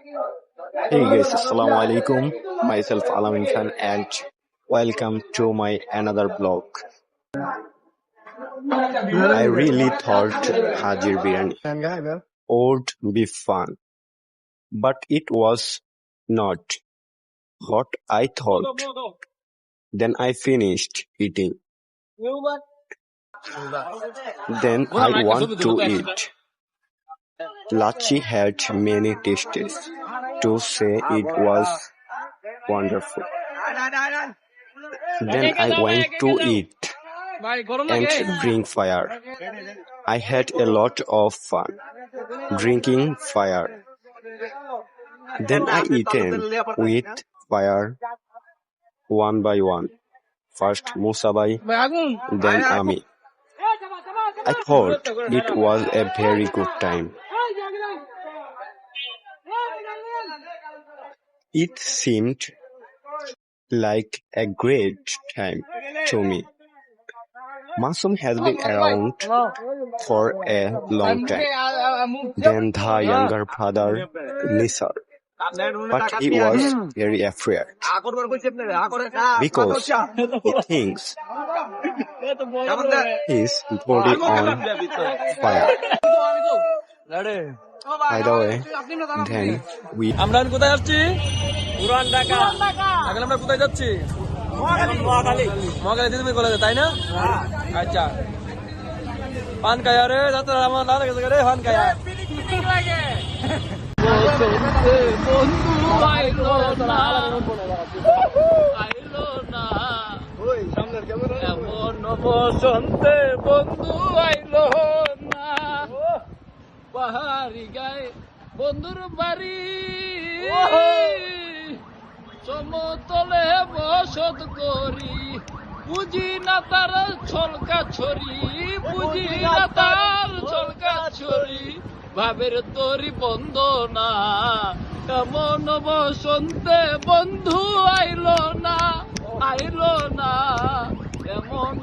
Hey guys, Assalamu alaikum. Myself Alamin Khan and welcome to my another blog. I really thought Hajir Biryani would be fun, but it was not what I thought. Then I finished eating. Then I want to eat. Lachi had many tastes to say it was wonderful. Then I went to eat and drink fire. I had a lot of fun drinking fire. Then I eaten with fire one by one. First Musa bhai, then Ami. I thought it was a very good time. It seemed like a great time to me. Masum has been around for a long time than the younger brother Nisar, but he was very afraid because he thinks his body on fire. By the way, then we আমরা কোথায় যাচ্ছি? পুরান ঢাকা। এখন আমরা কোথায় যাচ্ছি? মহাখালী তুমি কলেজে, তাই না? আচ্ছা, পান খায়া রে, যাতে আমার লাল গেছে রে, পান খায়া। বন্ধু আইলো না, আইলো না, এমন বসন্তে বন্ধু আইলো না। পাহাড়ি গায়ে বন্ধুর বাড়ি, সমতলে বসত করি, বুঝি না তার ছলকা ছড়ি, বুঝি না তার ছলকা ছড়ি, ভাবের তরি বন্ধ না, এমন বসন্তে বন্ধু আইলো না, আইলো না, এমন